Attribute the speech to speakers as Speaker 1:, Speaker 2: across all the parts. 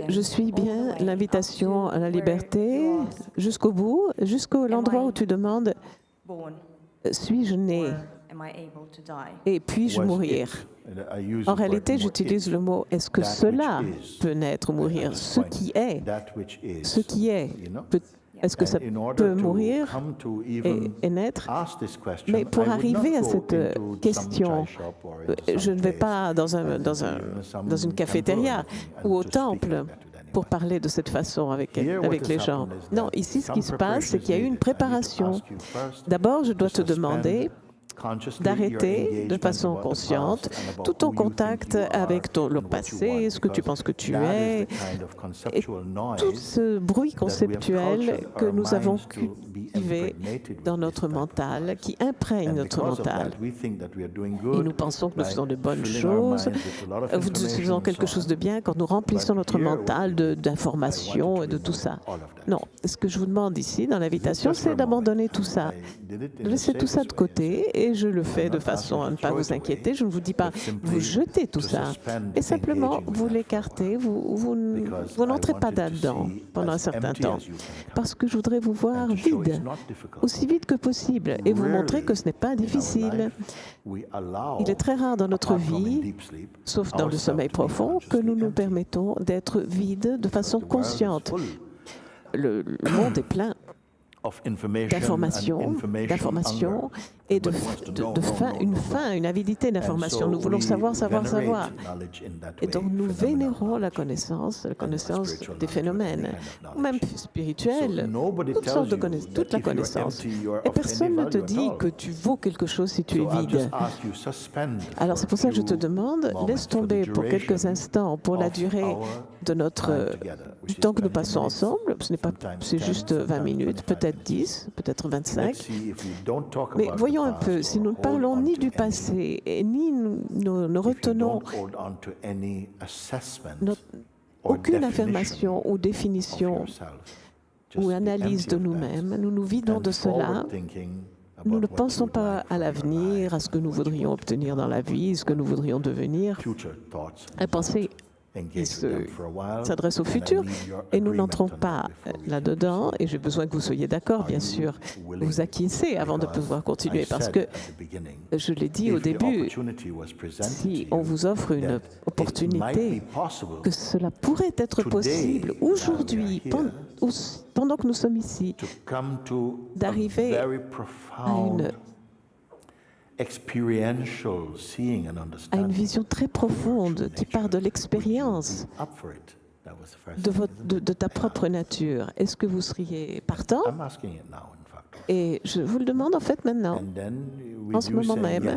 Speaker 1: Je suis bien l'invitation à la liberté jusqu'au bout, jusqu'à l'endroit où tu demandes « Suis-je né et puis-je mourir ?» En réalité, j'utilise le mot « Est-ce que cela peut naître ou mourir ?» Ce qui est, est-ce que ça peut mourir et naître? Mais pour arriver à cette question, je ne vais pas dans une cafétéria ou au temple pour parler de cette façon avec les gens. Non, ici, ce qui se passe, c'est qu'il y a eu une préparation. D'abord, je dois te demander d'arrêter de façon consciente tout ton contact avec le passé, ce que tu penses que tu es, et tout ce bruit conceptuel que nous avons cultivé dans notre mental, qui imprègne notre mental. Et nous pensons que nous faisons de bonnes choses, nous faisons quelque chose de bien quand nous remplissons notre mental d'informations et de tout ça. Non, ce que je vous demande ici, dans l'invitation, c'est d'abandonner tout ça, de laisser tout ça de côté, et je le fais de façon à ne pas vous inquiéter. Je ne vous dis pas, vous jetez tout ça, et simplement, vous l'écartez, vous n'entrez pas là-dedans pendant un certain temps, parce que je voudrais vous voir vide, aussi vide que possible, et vous montrer que ce n'est pas difficile. Il est très rare dans notre vie, sauf dans le sommeil profond, que nous nous permettons d'être vides de façon consciente. Le monde est plein d'informations et une avidité d'informations. Nous voulons savoir. Et donc nous vénérons la connaissance des phénomènes, ou même spirituels, toutes sortes de connaissances, toute la connaissance. Et personne ne te dit que tu vaux quelque chose si tu es vide. Alors c'est pour ça que je te demande, laisse tomber pour quelques instants, pour la durée de du temps que nous passons ensemble. C'est juste 20 minutes, peut-être 10, peut-être 25. Mais voyons un peu, si nous ne parlons ni du passé, et ni nous ne retenons aucune affirmation ou définition ou analyse de nous-mêmes, nous nous vidons de cela. Nous ne pensons pas à l'avenir, à ce que nous voudrions obtenir dans la vie, ce que nous voudrions devenir. La pensée s'adresse au futur et nous n'entrons pas là-dedans, et j'ai besoin que vous soyez d'accord, bien sûr, vous acquiescez avant de pouvoir continuer, parce que, je l'ai dit au début, si on vous offre une opportunité, que cela pourrait être possible aujourd'hui, pendant que nous sommes ici, d'arriver à une vision très profonde qui part de l'expérience de ta propre nature. Est-ce que vous seriez partant? Et je vous le demande en fait maintenant, en ce moment même.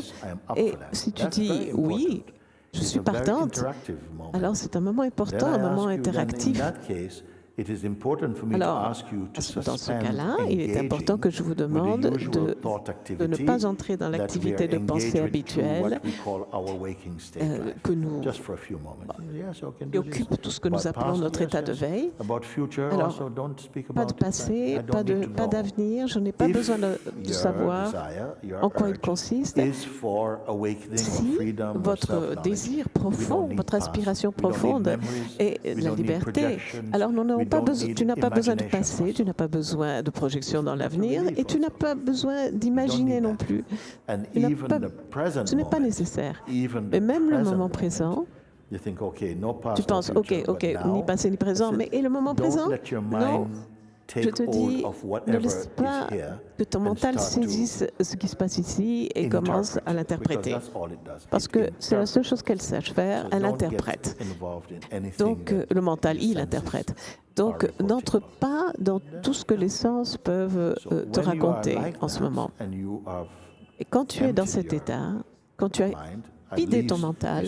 Speaker 1: Et si tu dis oui, je suis partante, alors c'est un moment important, un moment interactif. Alors, dans ce cas-là, il est important que je vous demande de ne pas entrer dans l'activité de pensée habituelle qui occupe tout ce que nous appelons notre état de veille. Alors, pas de passé, pas d'avenir, je n'ai pas besoin de savoir en quoi il consiste. Si votre désir profond, votre aspiration profonde est la liberté, alors tu n'as pas besoin de passé, tu n'as pas besoin de projection dans l'avenir, et tu n'as pas besoin d'imaginer non plus. Ce n'est pas nécessaire. Et même le moment présent, tu penses, ni passé ni présent, mais et le moment présent? Non. Je te dis, ne laisse pas que ton mental saisisse ce qui se passe ici et commence à l'interpréter. Parce que c'est la seule chose qu'elle sache faire, elle interprète. Donc, le mental, il interprète. Donc, n'entre pas dans tout ce que les sens peuvent te raconter en ce moment. Et quand tu es dans cet état, quand tu as vidé ton mental,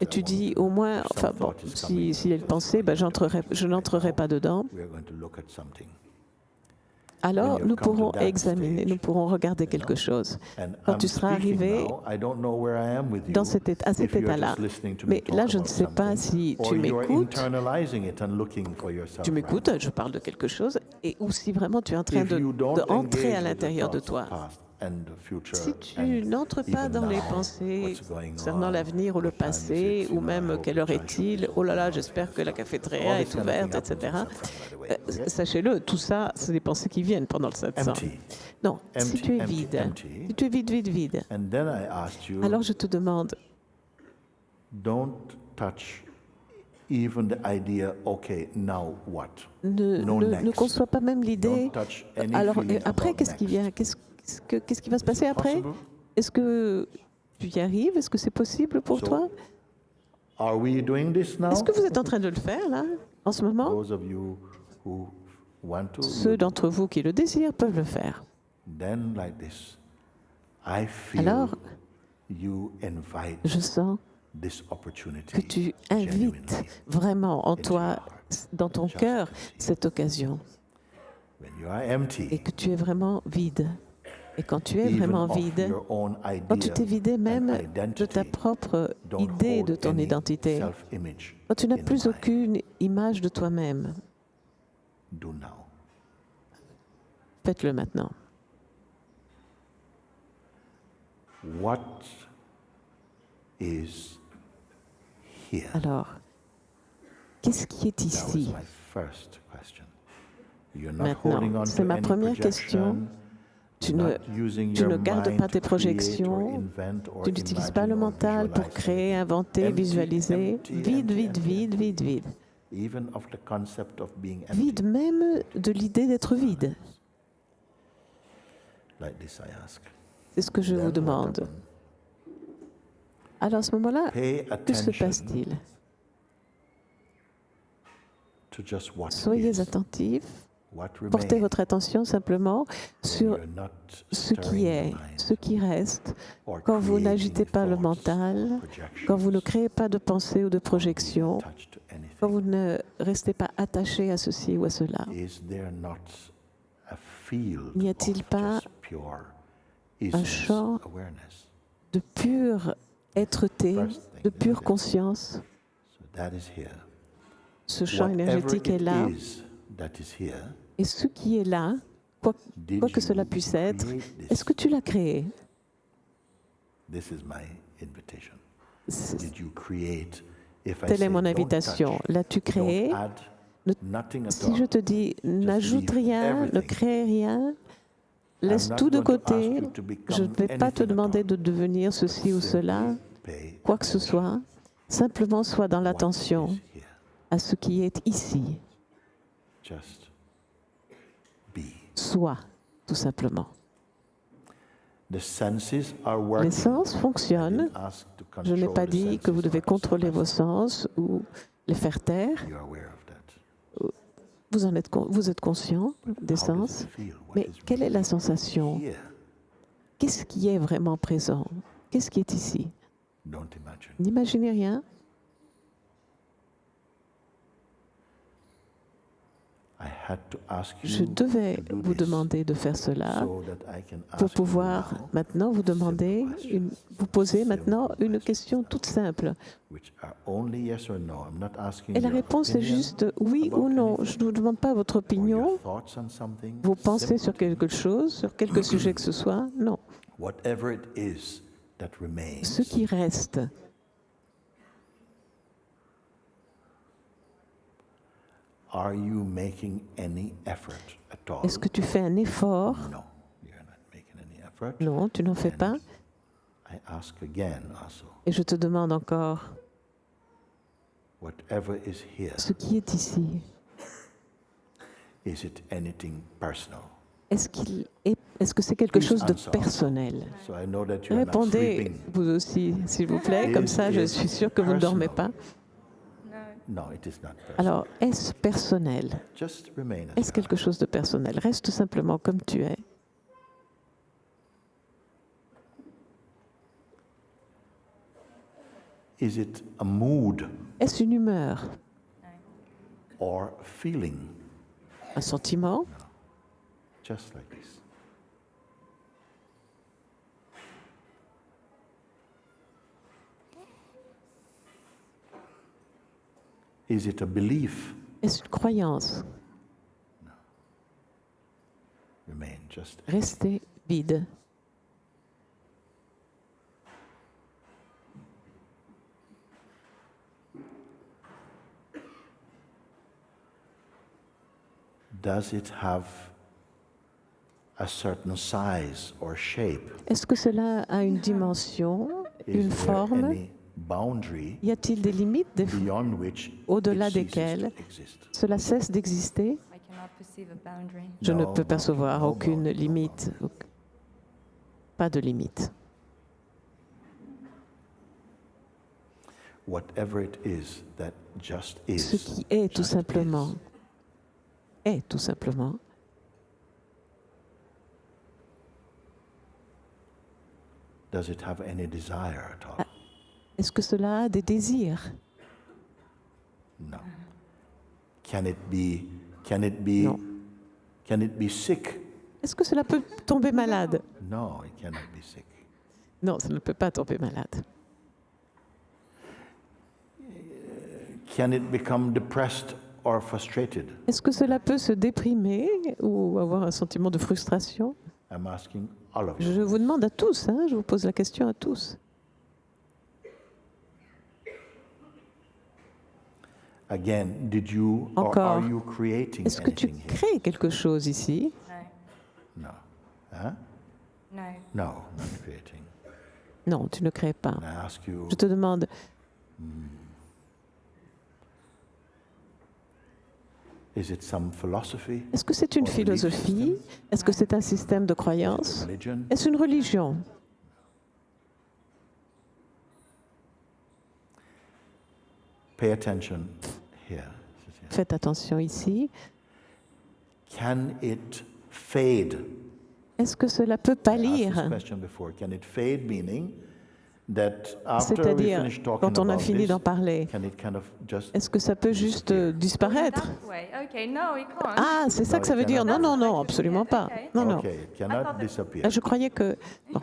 Speaker 1: et tu dis au moins, enfin bon, s'il y a une pensée, je n'entrerai pas dedans, alors nous pourrons examiner, nous pourrons regarder quelque chose. Quand tu seras arrivé à cet état-là, mais là je ne sais pas si tu m'écoutes, je parle de quelque chose, ou si vraiment tu es en train d'entrer à l'intérieur de toi. Si tu n'entres pas dans les pensées concernant l'avenir ou le passé, ou même quelle heure est-il, oh là là, j'espère que la cafétéria est ouverte, etc. Sachez-le, tout ça, c'est des pensées qui viennent pendant le satsang. Non, si tu es vide, vide, alors je te demande, ne conçois pas même l'idée, alors après, qu'est-ce qui vient? Qu'est-ce qui va se passer après? Est-ce que tu y arrives? Est-ce que c'est possible pour toi? Est-ce que vous êtes en train de le faire, là, en ce moment? Ceux d'entre vous qui le désirent peuvent le faire. Alors, je sens que tu invites vraiment en toi, dans ton cœur, cette occasion. Et que tu es vraiment vide. Et quand tu es vraiment vide, quand tu t'es vidé même de ta propre idée, de ton identité, quand tu n'as plus aucune image de toi-même, faites-le maintenant. Alors, qu'est-ce qui est ici? Maintenant, c'est ma première question. Tu ne gardes pas tes projections, tu n'utilises pas le mental pour créer, inventer, visualiser. Vide, vide, vide, vide, vide. Vide même de l'idée d'être vide. C'est ce que je vous demande. Alors à ce moment-là, que se passe-t-il? Soyez attentifs. Portez votre attention simplement sur ce qui est, ce qui reste, quand vous n'agitez pas le mental, quand vous ne créez pas de pensée ou de projection, quand vous ne restez pas attaché à ceci ou à cela. N'y a-t-il pas un champ de pure être-té, de pure conscience? Ce champ énergétique est là. Et ce qui est là, quoi que cela puisse être, est-ce que tu l'as créé? Telle est mon invitation. L'as-tu créé? Si je te dis, n'ajoute rien, ne crée rien, laisse tout de côté, je ne vais pas te demander de devenir ceci ou cela, quoi que ce soit, simplement sois dans l'attention à ce qui est ici. Sois, tout simplement. Les sens fonctionnent. Je n'ai pas dit que vous devez contrôler vos sens ou les faire taire. Vous êtes conscient des sens, mais quelle est la sensation? Qu'est-ce qui est vraiment présent? Qu'est-ce qui est ici? N'imaginez rien. Je devais vous demander de faire cela pour pouvoir maintenant vous poser maintenant une question toute simple. Et la réponse est juste oui ou non. Je ne vous demande pas votre opinion, vos pensées sur quelque chose, sur quelque sujet que ce soit. Non. Ce qui reste. Est-ce que tu fais un effort? Non, tu n'en fais pas. Et je te demande encore, ce qui est ici, est-ce que c'est quelque chose de personnel? Répondez vous aussi, s'il vous plaît, comme ça je suis sûre que vous ne dormez pas. Alors, est-ce personnel? Est-ce quelque chose de personnel? Reste simplement comme tu es. Est-ce une humeur? Un sentiment? Est-ce une croyance? Restez vide.
Speaker 2: Does it have a certain size or shape?
Speaker 1: Est-ce que cela a une dimension, une forme? Y a-t-il des limites au-delà desquelles cela cesse d'exister? Je ne peux percevoir aucune limite, pas de limite. Ce qui est tout simplement, est tout simplement. Est-ce que cela a des désirs?
Speaker 2: No. Can it be sick?
Speaker 1: Est-ce que cela peut tomber malade?
Speaker 2: No, it cannot be sick.
Speaker 1: Non, ça ne peut pas tomber malade.
Speaker 2: Can it become depressed or frustrated?
Speaker 1: Est-ce que cela peut se déprimer ou avoir un sentiment de frustration?
Speaker 2: I'm asking all of you.
Speaker 1: Je vous demande à tous, je vous pose la question à tous.
Speaker 2: Again, did you or are you creating
Speaker 1: est-ce que tu crées quelque chose ici?
Speaker 2: No. Huh?
Speaker 3: No.
Speaker 2: No, not creating.
Speaker 1: Non, tu ne crées pas.
Speaker 2: I ask you,
Speaker 1: je te demande.
Speaker 2: Is it some philosophy?
Speaker 1: Est-ce que c'est une philosophie? Est-ce que c'est un système de croyance? Est-ce une religion?
Speaker 2: Pay attention here.
Speaker 1: Faites attention ici.
Speaker 2: Can it fade?
Speaker 1: Est-ce que cela peut pâlir? C'est-à-dire, quand on a fini d'en parler, est-ce que ça peut juste disparaître? Ah, c'est ça que ça veut dire? Non, non, non, absolument pas. Non, non. Je croyais que... Non,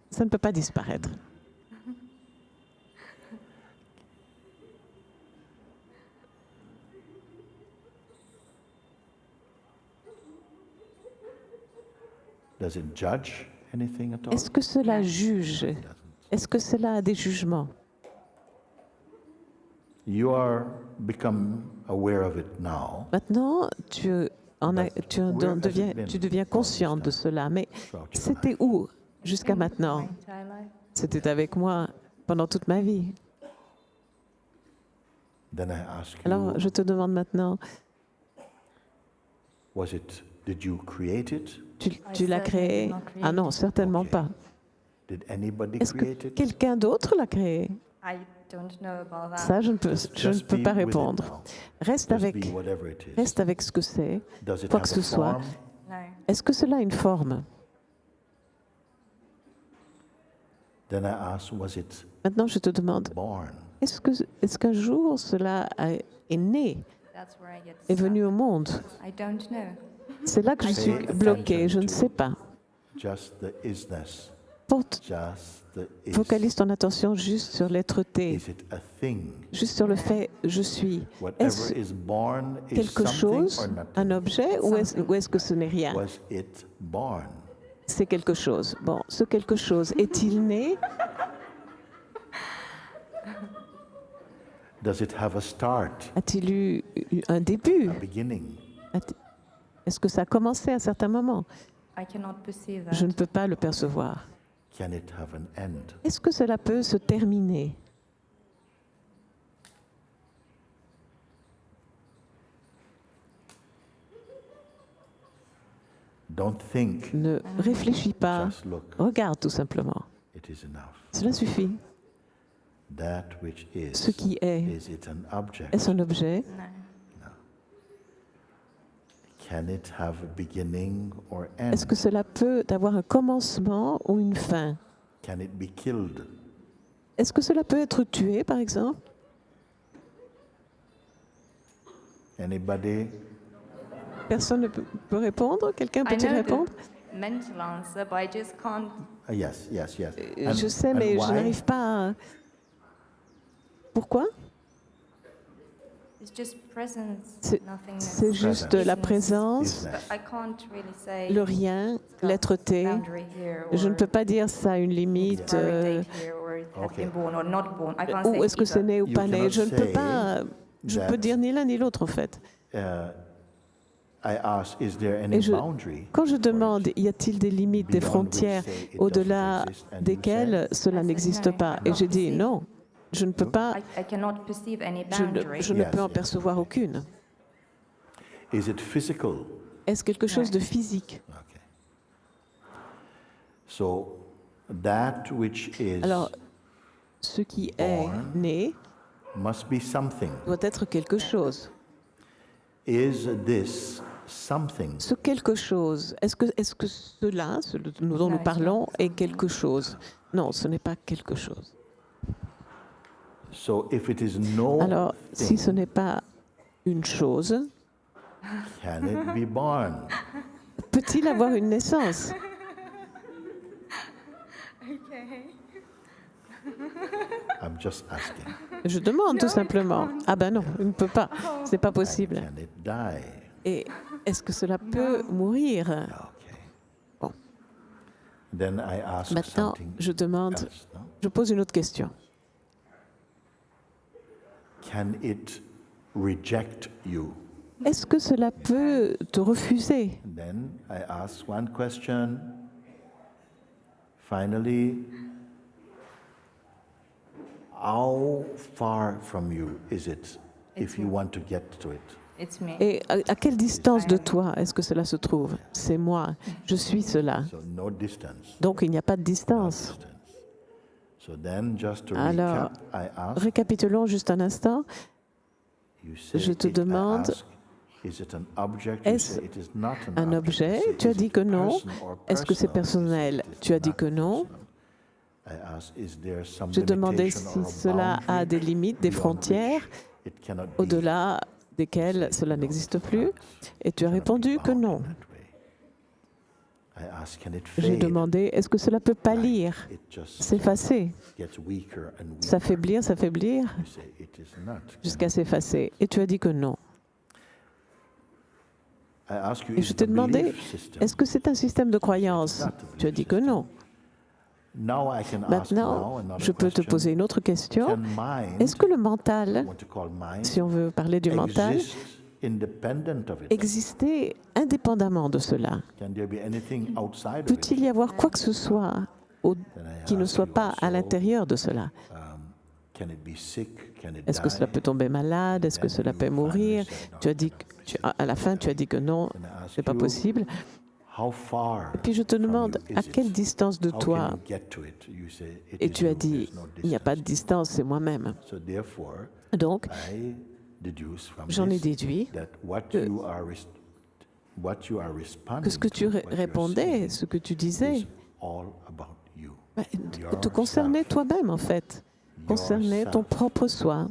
Speaker 1: ça ne peut pas disparaître. Est-ce que cela juge? Est-ce que cela a des jugements? Maintenant, tu deviens consciente de cela, mais c'était où jusqu'à maintenant? C'était avec moi pendant toute ma vie. Alors, je te demande maintenant, tu l'as créé? Ah non, certainement pas. Est-ce que quelqu'un d'autre l'a créé? Ça, je ne peux pas répondre. Reste avec ce que c'est, quoi que ce soit. Est-ce que cela a une forme? Maintenant, je te demande, est-ce qu'un jour cela est né, est venu au monde? C'est là que je suis bloquée, je ne sais pas. Focalise ton attention juste sur l'être-té, juste sur le fait « je suis ». Est-ce quelque chose, un objet, ou est-ce que ce n'est rien? C'est quelque chose. Bon, ce quelque chose, est-il né? A-t-il eu un début? Est-ce que ça a commencé à un certain moment? Je ne peux pas le percevoir. Est-ce que cela peut se terminer? Ne réfléchis pas, regarde tout simplement. Cela suffit. Ce qui est-ce un objet? Est-ce que cela peut avoir un commencement ou une fin? Est-ce que cela peut être tué, par exemple? Personne ne peut répondre? Quelqu'un peut-il répondre? Je sais, mais je n'arrive pas à... Pourquoi? C'est juste la présence, le rien, l'être-té. Je ne peux pas dire ça a une limite, ou est-ce que c'est né ou pas né. Je ne peux pas, je peux dire ni l'un ni l'autre en fait. Et quand je demande, y a-t-il des limites, des frontières au-delà desquelles cela n'existe pas? Et j'ai dit non, je ne peux pas, je ne peux en percevoir aucune. Est-ce quelque chose de physique? Alors, ce qui est né doit être quelque chose. Ce quelque chose, est-ce que cela, ce dont nous parlons, est quelque chose? Non, ce n'est pas quelque chose. Alors, si ce n'est pas une chose, peut-il avoir une naissance? Je demande tout simplement. Ah ben non, il ne peut pas. C'est pas possible. Et est-ce que cela peut mourir? Bon. Maintenant, je demande, je pose une autre question. Est-ce que cela peut te refuser?
Speaker 2: Finally, how far from you is it if you want to get to it?
Speaker 1: Et à quelle distance de toi est-ce que cela se trouve? C'est moi, je suis cela. Donc il n'y a pas de distance. Alors, récapitulons juste un instant. Je te demande, est-ce un objet? Tu as dit que non. Est-ce que c'est personnel? Tu as dit que non. Je demandais si cela a des limites, des frontières, au-delà desquelles cela n'existe plus, et tu as répondu que non. J'ai demandé, est-ce que cela peut pâlir, s'effacer, s'affaiblir, jusqu'à s'effacer, et tu as dit que non. Et je t'ai demandé, est-ce que c'est un système de croyance? Tu as dit que non. Maintenant, je peux te poser une autre question. Est-ce que le mental, si on veut parler du mental, existait indépendamment de cela? Peut-il y avoir quoi que ce soit qui ne soit pas à l'intérieur de cela? Est-ce que cela peut tomber malade? Est-ce que cela peut mourir? Tu as dit, à la fin, tu as dit que non, ce n'est pas possible. Et puis je te demande, à quelle distance de toi? Et tu as dit, il n'y a pas de distance, c'est moi-même. Donc, j'en ai déduit que ce que tu répondais, ce que tu disais, te concernait toi-même en fait, concernait ton propre soi.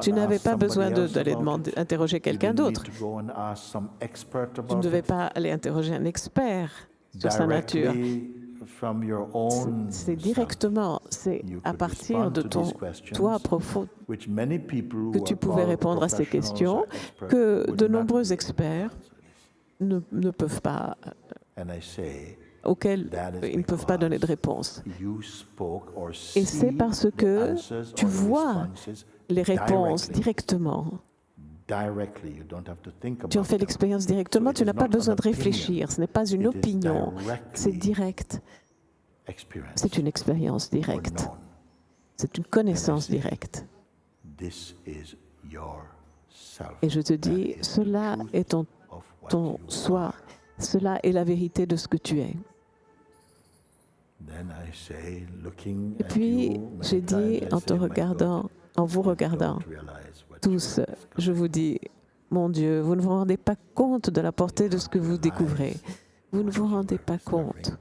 Speaker 1: Tu n'avais pas besoin d'aller interroger quelqu'un d'autre. Tu ne devais pas aller interroger un expert sur sa nature. C'est directement, c'est à partir de ton toi profond que tu pouvais répondre à ces questions que de nombreux experts ne peuvent pas, auxquels ils ne peuvent pas donner de réponse. Et c'est parce que tu vois les réponses directement. Tu en fais l'expérience directement, tu n'as pas besoin de réfléchir, ce n'est pas une opinion, c'est direct. C'est une expérience directe. C'est une connaissance directe. Et je te dis, cela est ton soi, cela est la vérité de ce que tu es. Et puis, j'ai dit, en te regardant, en vous regardant, tous, je vous dis, mon Dieu, vous ne vous rendez pas compte de la portée de ce que vous découvrez. Vous ne vous rendez pas compte.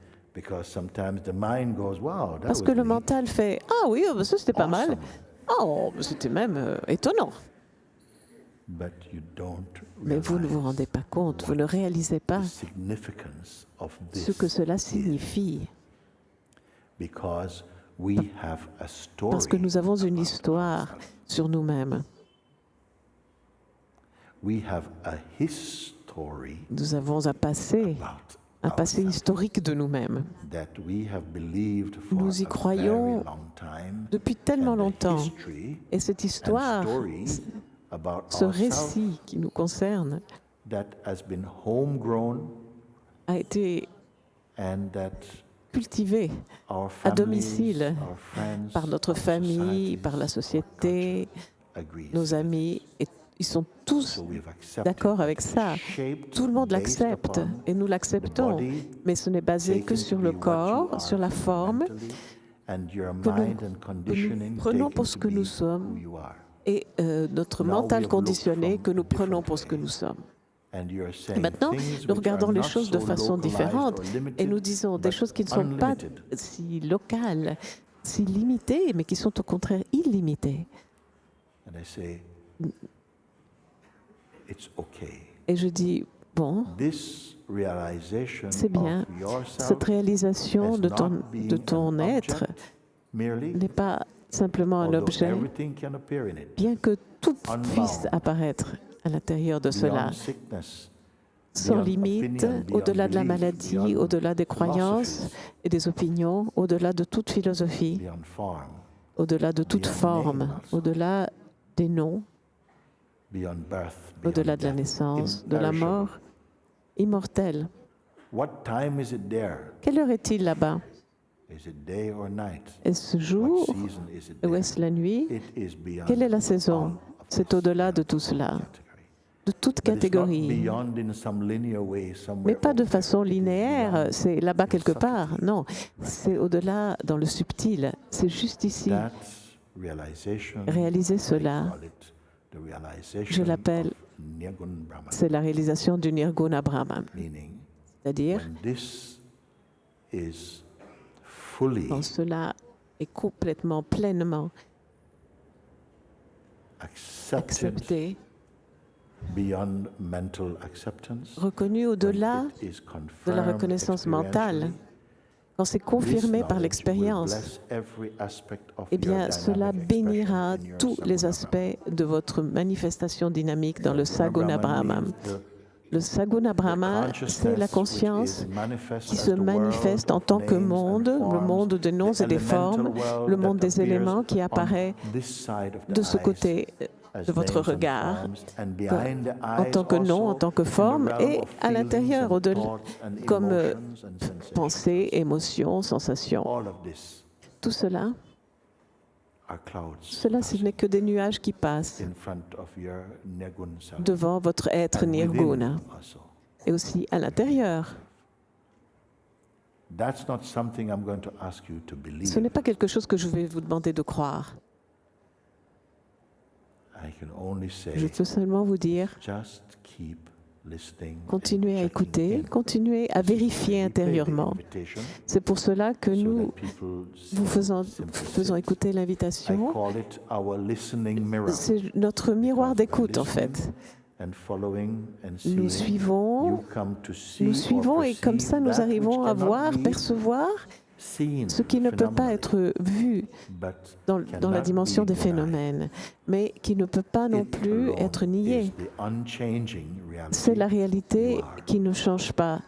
Speaker 1: Parce que le mental fait « Ah oui, ça c'était pas mal. Oh, c'était même étonnant. » Mais vous ne vous rendez pas compte, vous ne réalisez pas ce que cela signifie. Parce que nous avons une histoire sur nous-mêmes. Nous avons un passé historique de nous-mêmes. Nous y croyons depuis tellement longtemps. Et cette histoire, ce récit qui nous concerne, a été cultivé à domicile par notre famille, par la société, nos amis, et ils sont tous d'accord avec ça. Tout le monde l'accepte et nous l'acceptons, mais ce n'est basé que sur le corps, sur la forme que nous prenons pour ce que nous sommes et notre mental conditionné que nous prenons pour ce que nous sommes. Et maintenant, nous regardons les choses de façon différente et nous disons des choses qui ne sont pas si locales, si limitées, mais qui sont au contraire illimitées. Et je dis, bon, c'est bien, cette réalisation de ton être n'est pas simplement un objet, bien que tout puisse apparaître à l'intérieur de cela, sans limite, au-delà de la maladie, au-delà des croyances et des opinions, au-delà de toute philosophie, au-delà de toute forme, au-delà des noms, au-delà de la naissance, de la mort, immortelle. Quelle heure est-il là-bas? Est-ce jour ou est-ce la nuit? Quelle est la saison? C'est au-delà de tout cela, de toute catégorie. Mais pas de façon linéaire, c'est là-bas quelque part. Non, c'est au-delà, dans le subtil. C'est juste ici. Réaliser cela, je l'appelle, c'est la réalisation du Nirguna Brahman. C'est-à-dire, quand cela est complètement, pleinement accepté, reconnu au-delà de la reconnaissance mentale, quand c'est confirmé par l'expérience, eh bien, cela bénira tous les aspects de votre manifestation dynamique dans le Saguna Brahman. Le Saguna Brahman, c'est la conscience qui se manifeste en tant que monde, le monde des noms et des formes, le monde des éléments qui apparaît de ce côté de votre regard, en tant que nom, en tant que forme, et à l'intérieur, au-delà, comme pensée, émotion, sensation. Tout cela, ce n'est que des nuages qui passent devant votre être nirguna, et aussi à l'intérieur. Ce n'est pas quelque chose que je vais vous demander de croire. Je peux seulement vous dire, continuez à écouter, continuez à vérifier intérieurement. C'est pour cela que nous vous faisons écouter l'invitation. C'est notre miroir d'écoute, en fait. Nous suivons et comme ça nous arrivons à voir, percevoir ce qui ne peut pas être vu dans la dimension des phénomènes, mais qui ne peut pas non plus être nié. C'est la réalité qui ne change pas.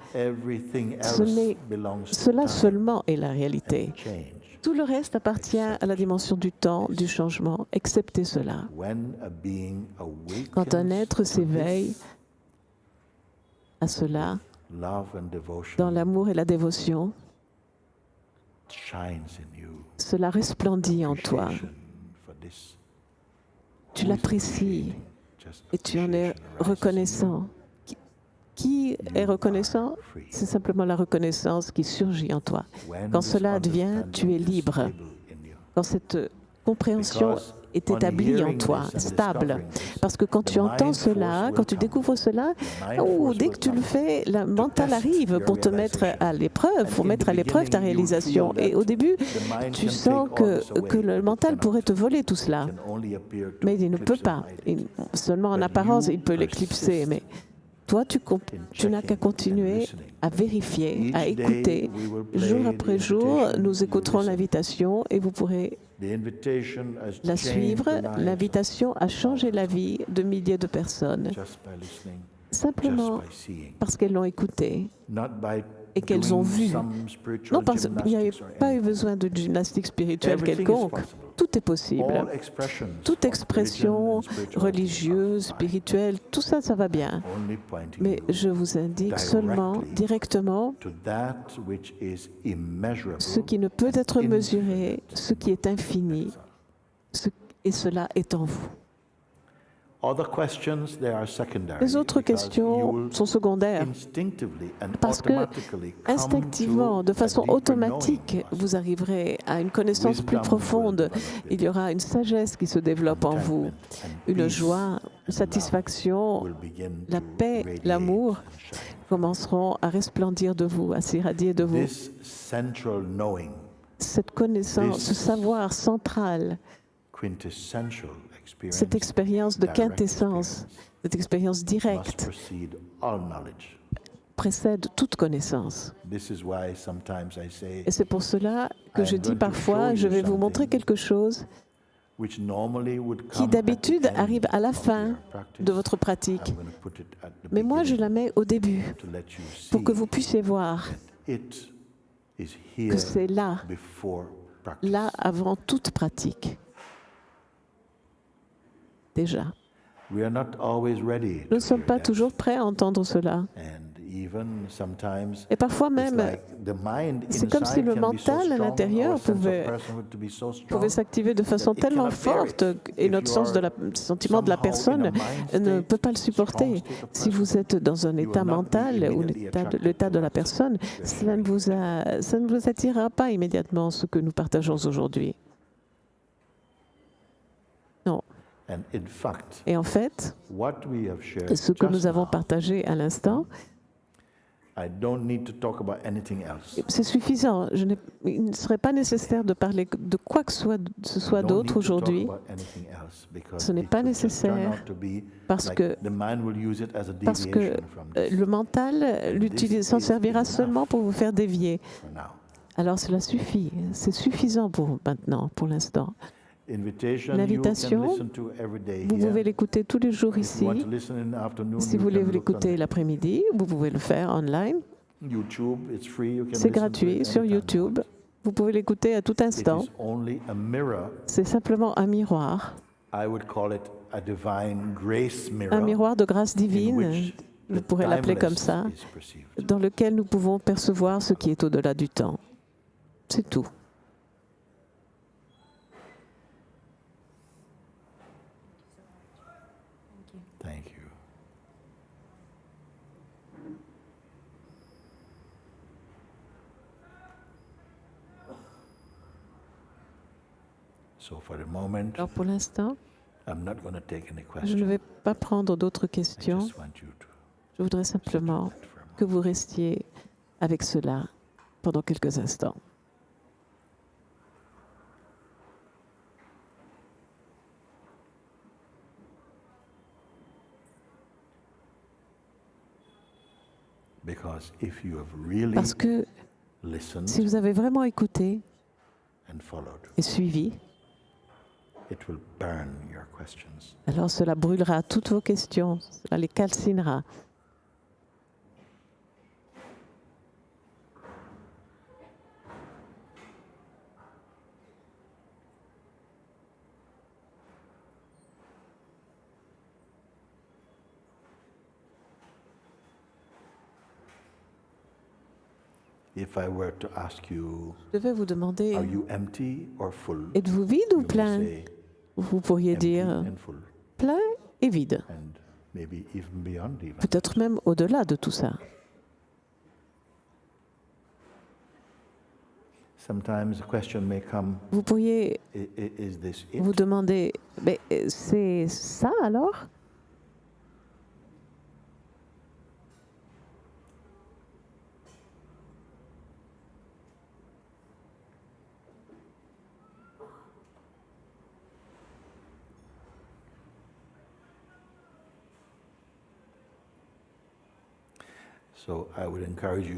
Speaker 1: Cela seulement est la réalité. Tout le reste appartient à la dimension du temps, du changement, excepté cela. Quand un être s'éveille à cela, dans l'amour et la dévotion, cela resplendit en toi. Tu l'apprécies et tu en es reconnaissant. Qui est reconnaissant? C'est simplement la reconnaissance qui surgit en toi. Quand cela advient, tu es libre. Quand cette compréhension est établie en toi, stable. Parce que quand tu entends cela, quand tu découvres cela, dès que tu le fais, le mental arrive pour te mettre à l'épreuve, pour mettre à l'épreuve ta réalisation. Et au début, tu sens que le mental pourrait te voler tout cela. Mais il ne peut pas. Seulement en apparence, il peut l'éclipser. Mais toi, tu n'as qu'à continuer à vérifier, à écouter. Jour après jour, nous écouterons l'invitation et vous pourrez la suivre. L'invitation a changé la vie de milliers de personnes, simplement parce qu'elles l'ont écoutée et qu'elles ont vu. Non, parce qu'il n'y avait pas eu besoin de gymnastique spirituelle quelconque. tout est possible. Toute expression religieuse, spirituelle, tout ça, ça va bien. Mais je vous indique seulement, directement, ce qui ne peut être mesuré, ce qui est infini, et cela est en vous. Les autres questions sont secondaires parce que, instinctivement, de façon automatique, vous arriverez à une connaissance plus profonde. Il y aura une sagesse qui se développe en vous, une joie, une satisfaction, la paix, l'amour commenceront à resplendir de vous, à s'irradier de vous. Cette connaissance, ce savoir central, cette expérience de quintessence, cette expérience directe, précède toute connaissance. Et c'est pour cela que je dis parfois, je vais vous montrer quelque chose qui d'habitude arrive à la fin de votre pratique. Mais moi, je la mets au début, pour que vous puissiez voir que c'est là avant toute pratique. Déjà. Nous ne sommes pas toujours prêts à entendre cela. Et parfois même, c'est comme si le mental à l'intérieur pouvait s'activer de façon tellement forte et notre sentiment de la personne ne peut pas le supporter. Si vous êtes dans un état mental ou l'état de la personne, ça ne vous attirera pas immédiatement ce que nous partageons aujourd'hui. Non. Et en fait, ce que nous avons partagé à l'instant, c'est suffisant. Il ne serait pas nécessaire de parler de quoi que ce soit d'autre aujourd'hui. Ce n'est pas nécessaire parce que le mental s'en servira seulement pour vous faire dévier. Alors cela suffit. C'est suffisant pour maintenant, pour l'instant. L'invitation, vous pouvez l'écouter tous les jours ici. Si vous voulez l'écouter l'après-midi, vous pouvez le faire online. C'est gratuit sur YouTube. Vous pouvez l'écouter à tout instant. C'est simplement un miroir. Un miroir de grâce divine, je pourrais l'appeler comme ça, dans lequel nous pouvons percevoir ce qui est au-delà du temps. C'est tout.
Speaker 2: Thank you.
Speaker 1: Alors pour l'instant, je ne vais pas prendre d'autres questions. Je voudrais simplement que vous restiez avec cela pendant quelques instants. Parce que si vous avez vraiment écouté et suivi, alors cela brûlera toutes vos questions, cela les calcinera. Je vais vous demander, êtes-vous vide ou plein? Vous pourriez dire plein et vide. Peut-être même au-delà de tout ça. Vous pourriez vous demander, mais c'est ça alors?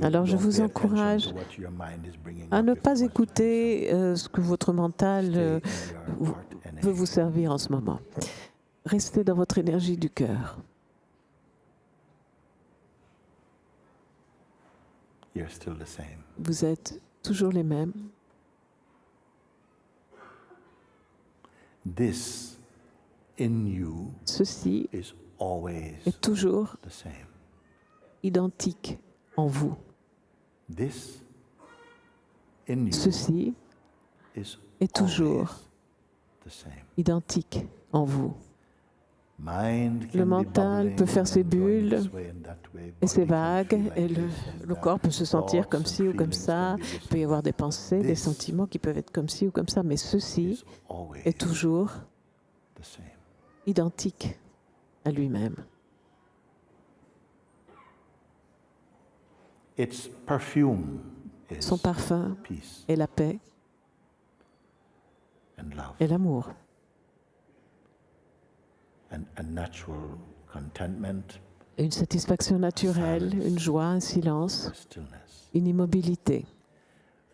Speaker 1: Alors je vous encourage à ne pas écouter ce que votre mental veut vous servir en ce moment. Restez dans votre énergie du cœur. Vous êtes toujours les mêmes.
Speaker 2: This in you
Speaker 1: ceci
Speaker 2: is always
Speaker 1: est toujours
Speaker 2: the same.
Speaker 1: Identique en vous.
Speaker 2: This in you
Speaker 1: ceci
Speaker 2: is
Speaker 1: est toujours
Speaker 2: the same.
Speaker 1: Identique en vous. Le mental peut faire ses bulles et ses vagues, et le corps peut se sentir comme ci ou comme ça. Il peut y avoir des pensées, des sentiments qui peuvent être comme ci ou comme ça, mais ceci est toujours identique à lui-même. Son parfum est la paix et l'amour. Une satisfaction naturelle, une joie, un silence, une immobilité.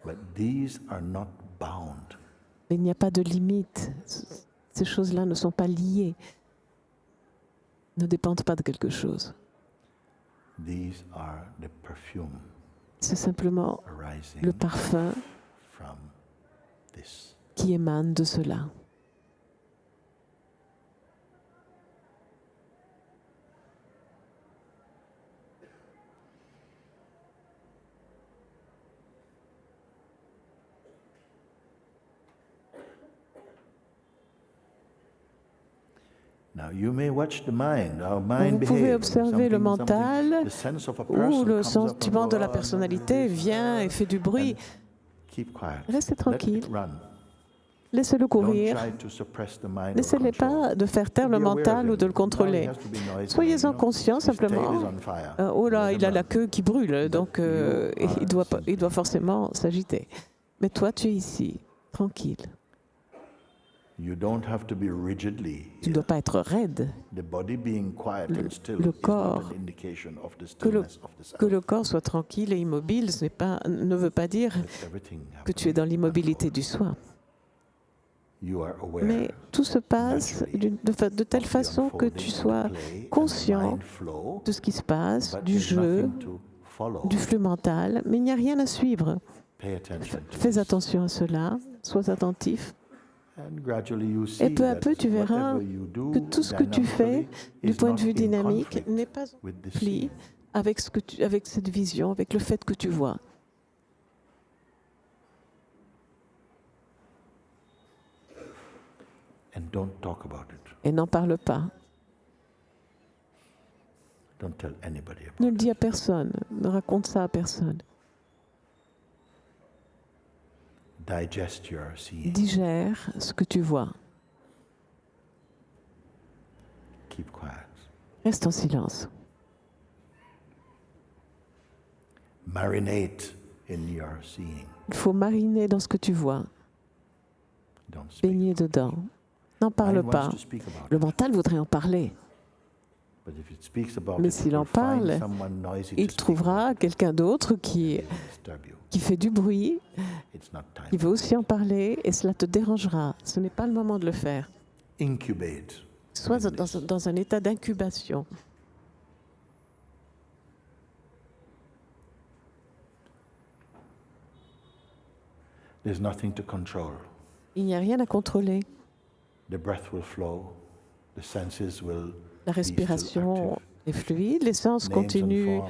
Speaker 1: Mais il n'y a pas de limite. Ces choses-là ne sont pas liées, ne dépendent pas de quelque chose. C'est simplement le parfum qui émane de cela. Vous pouvez observer le mental où le sentiment de la personnalité vient et fait du bruit. Restez tranquille. Laissez-le courir. N'essayez pas de faire taire le mental ou de le contrôler. Soyez-en conscient simplement. Oh là, il a la queue qui brûle, donc il doit forcément s'agiter. Mais toi, tu es ici, tranquille. Tu ne dois pas être raide. Le corps, que le corps soit tranquille et immobile, ne veut pas dire que tu es dans l'immobilité du soi. Mais tout se passe de telle façon que tu sois conscient de ce qui se passe, du jeu, du flux mental, mais il n'y a rien à suivre. Fais attention à cela, sois attentif. Et peu à peu, tu verras que tout ce que tu fais du point de vue dynamique n'est pas en conflit avec cette vision, avec le fait que tu vois. Et n'en parle pas. Ne le dis à personne, ne raconte ça à personne. Digère ce que tu vois. Reste en silence. Il faut mariner dans ce que tu vois. Baigner dedans. N'en parle pas. Le mental voudrait en parler. Mais s'il en parle, il trouvera quelqu'un d'autre qui fait du bruit, qui veut aussi en parler, et cela te dérangera. Ce n'est pas le moment de le faire. Sois dans un état d'incubation. Il n'y a rien à contrôler. La respiration est fluide, les sens continuent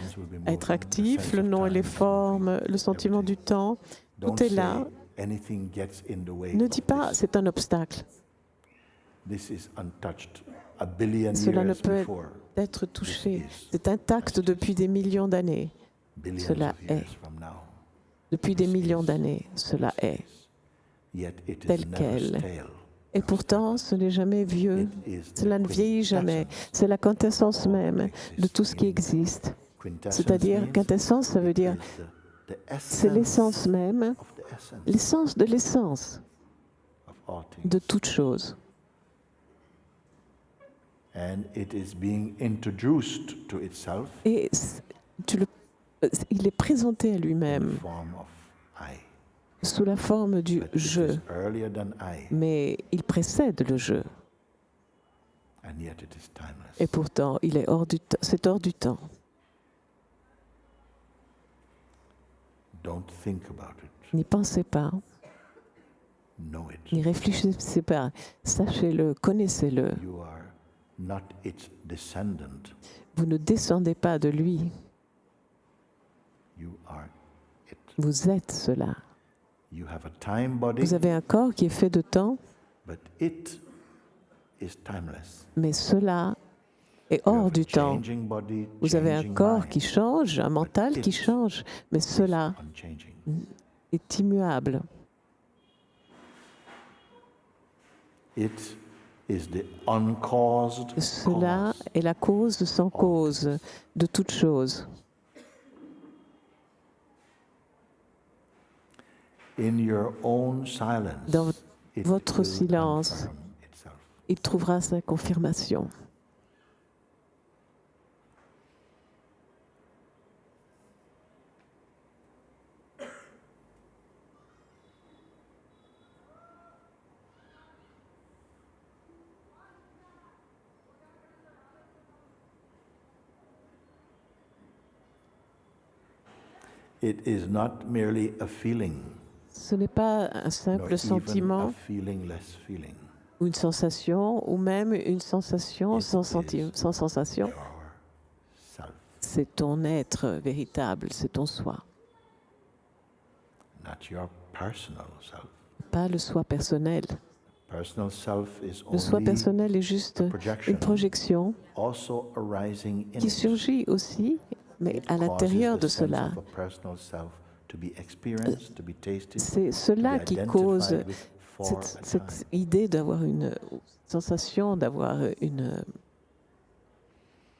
Speaker 1: à être actifs, le nom et les formes, le sentiment du temps, tout est là. Ne dis pas c'est un obstacle. Cela ne peut être touché. C'est intact depuis des millions d'années. Cela est. Depuis des millions d'années, cela est. Tel quel. Et pourtant, ce n'est jamais vieux, cela ne vieillit jamais. C'est la quintessence même de tout ce qui existe. C'est-à-dire, quintessence, ça veut dire, c'est l'essence même, l'essence de l'essence de toute chose. Et il est présenté à lui-même sous la forme du « je », mais il précède le « je ». Et pourtant, c'est hors du temps. N'y pensez pas. N'y réfléchissez pas, sachez-le, connaissez-le. Vous ne descendez pas de lui. Vous êtes cela. Vous avez un corps qui est fait de temps, mais cela est hors du temps. Vous avez un corps qui change, un mental qui change, mais cela est immuable. Cela est la cause sans cause de toute chose. Dans votre silence, il trouvera sa confirmation.
Speaker 2: It is not merely a feeling.
Speaker 1: Ce n'est pas un simple sentiment ou une sensation, ou même une sensation sans sensation. C'est ton être véritable, c'est ton soi. Pas le soi personnel. Le soi personnel est juste une projection qui surgit aussi, mais à l'intérieur de cela. C'est cela qui cause cette idée d'avoir une sensation, d'avoir une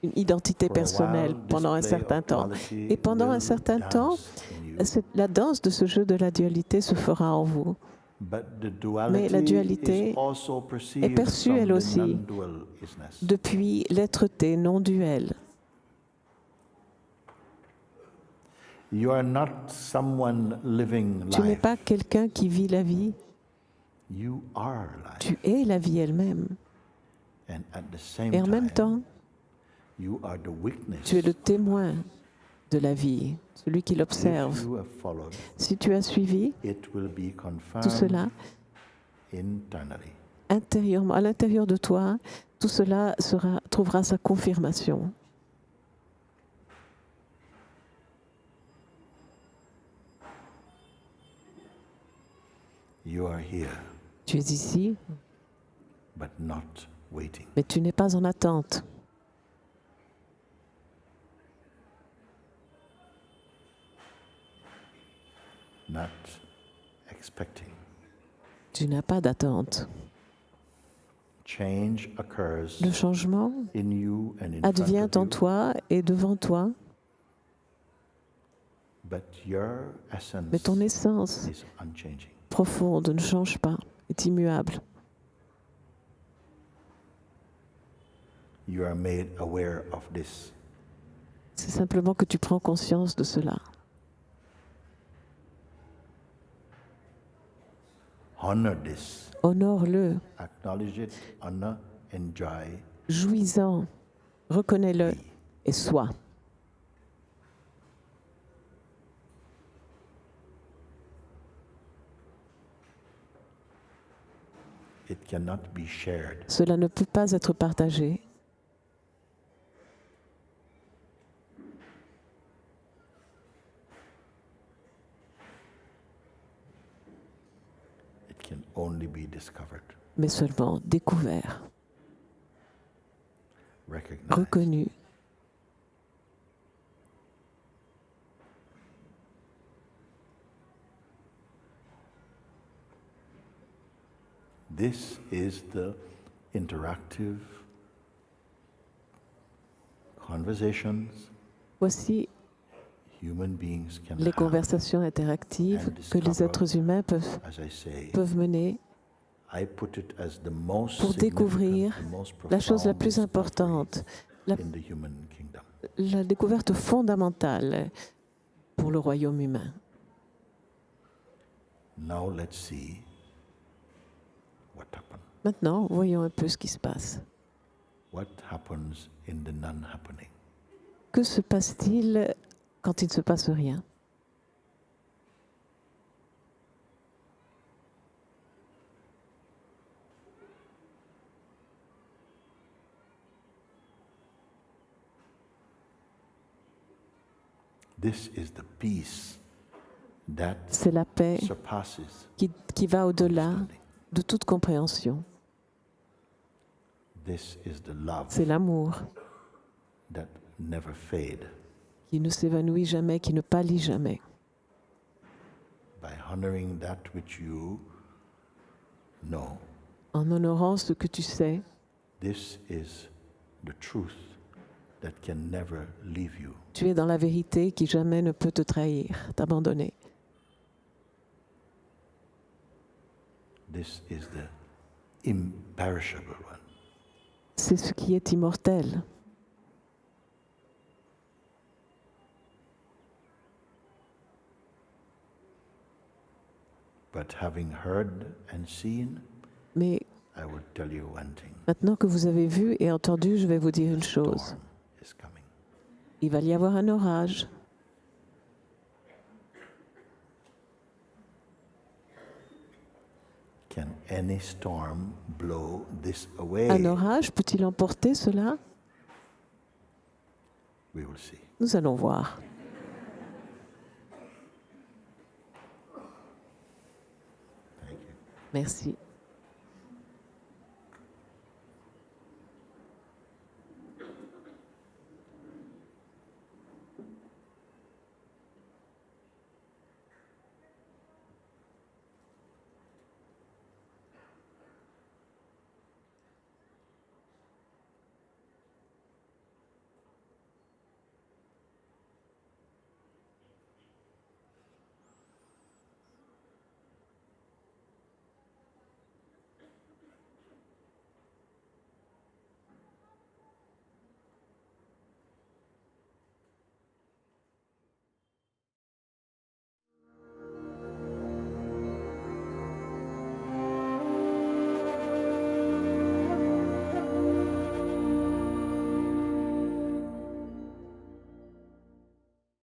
Speaker 1: identité personnelle pendant un certain temps. Et pendant un certain temps, la danse de ce jeu de la dualité se fera en vous. Mais la dualité est perçue, elle aussi, depuis l'être-té non-duel. Tu n'es pas quelqu'un qui vit la vie. Tu es la vie elle-même. Et en même temps, tu es le témoin de la vie, celui qui l'observe. Si tu as suivi tout cela, intérieurement, à l'intérieur de toi, tout cela trouvera sa confirmation. Tu es ici, mais tu n'es pas en attente. Tu n'as pas d'attente. Le changement advient en toi et devant toi, mais ton essence profonde ne change pas, est immuable. C'est simplement que tu prends conscience de cela. Honore-le. Jouis-en, reconnais-le et sois. Cela ne peut pas être partagé. Mais seulement découvert, reconnu.
Speaker 2: This is the interactive conversations.
Speaker 1: Voici les conversations interactives que les êtres humains peuvent mener pour découvrir la chose la plus importante, la découverte fondamentale pour le royaume humain. Maintenant, voyons un peu ce qui se passe. Que se passe-t-il quand il ne se passe rien? C'est la paix qui va au-delà de toute compréhension. C'est l'amour qui ne s'évanouit jamais, qui ne pâlit jamais. En honorant ce que tu sais, tu es dans la vérité qui jamais ne peut te trahir, t'abandonner. C'est ce qui est immortel. Mais maintenant que vous avez vu et entendu, je vais vous dire une chose. Il va y avoir un orage. Un orage peut-il emporter cela? Nous allons voir. Merci.